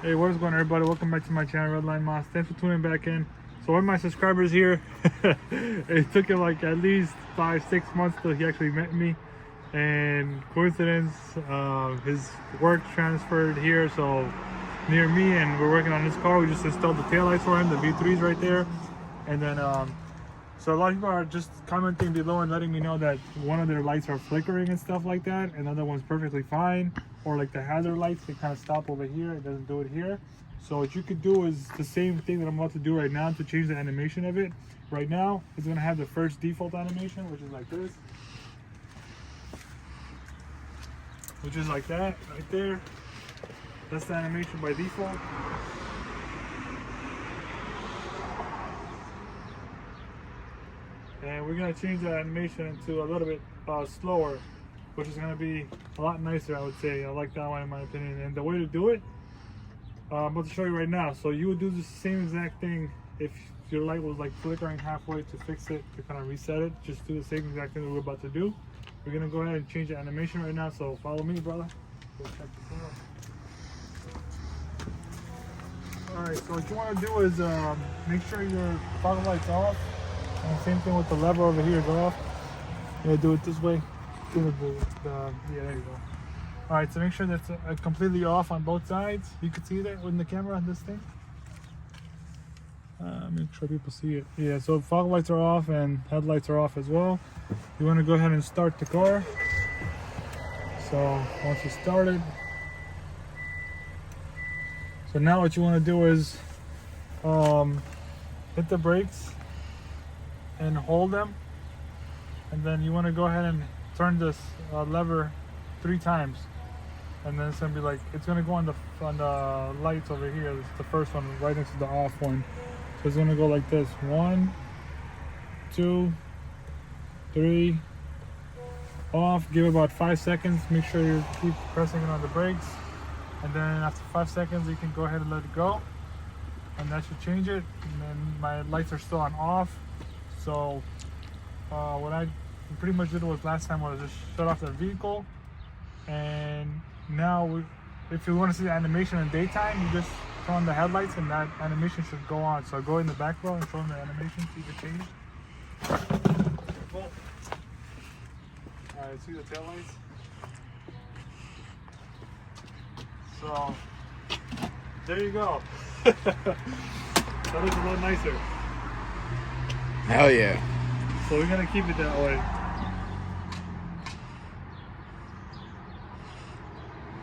Hey, what is going on, everybody? Welcome back to my channel, RedLineMods. Thanks for tuning back in. So one of my subscribers here, it took him like at least 5-6 months till he actually met me. And coincidence, his work transferred here, so near me, and we're working on this car. We just installed the taillights for him, the V3s right there. And then, so a lot of people are just commenting below and letting me know that one of their lights are flickering and stuff like that, and the other one's perfectly fine. Or like the hazard lights, they kind of stop over here, it doesn't do it here. So what you could do is the same thing that I'm about to do right now to change the animation of it. Right now, it's gonna have the first default animation, which is like this. Which is like that, right there. That's the animation by default. And we're gonna change that animation into a little bit slower, which is gonna be a lot nicer, I would say. I like that one in my opinion. And the way to do it, I'm about to show you right now. So you would do the same exact thing if your light was like flickering halfway to fix it, to kind of reset it. Just do the same exact thing that we're about to do. We're gonna go ahead and change the animation right now, so follow me, brother. Go check this out. Alright, so what you wanna do is make sure your fog light's off. And same thing with the lever over here is off. You gotta do it this way. Yeah, there you go. Alright, so make sure that's completely off on both sides. You can see that in the camera, this thing. Make sure people see it. Yeah, so fog lights are off and headlights are off as well. You want to go ahead and start the car. So once you start it, so now what you want to do is hit the brakes and hold them, and then you want to go ahead and turn this lever 3 times, and then it's gonna be like, it's gonna go on the lights over here. This is the first one right next to the off one. So it's gonna go like this: 1, 2, 3, off. Give it about 5 seconds. Make sure you keep pressing it on the brakes, and then after 5 seconds you can go ahead and let it go, and that should change it. And then my lights are still on off. So what I pretty much did was last time was just shut off the vehicle, and now if you want to see the animation in daytime, you just turn on the headlights and that animation should go on. So go in the back row and show them the animation so you can change. Alright, see the tail lights? So there you go. That looks a lot nicer. Hell yeah. So we're gonna keep it that way.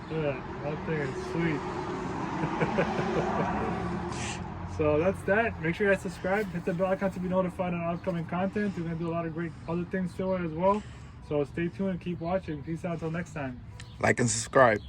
Yeah, that thing is sweet. So that's that. Make sure you guys subscribe, hit the bell icon to be notified on upcoming content. We're gonna do a lot of great other things to it as well. So stay tuned and keep watching. Peace out until next time. Like and subscribe.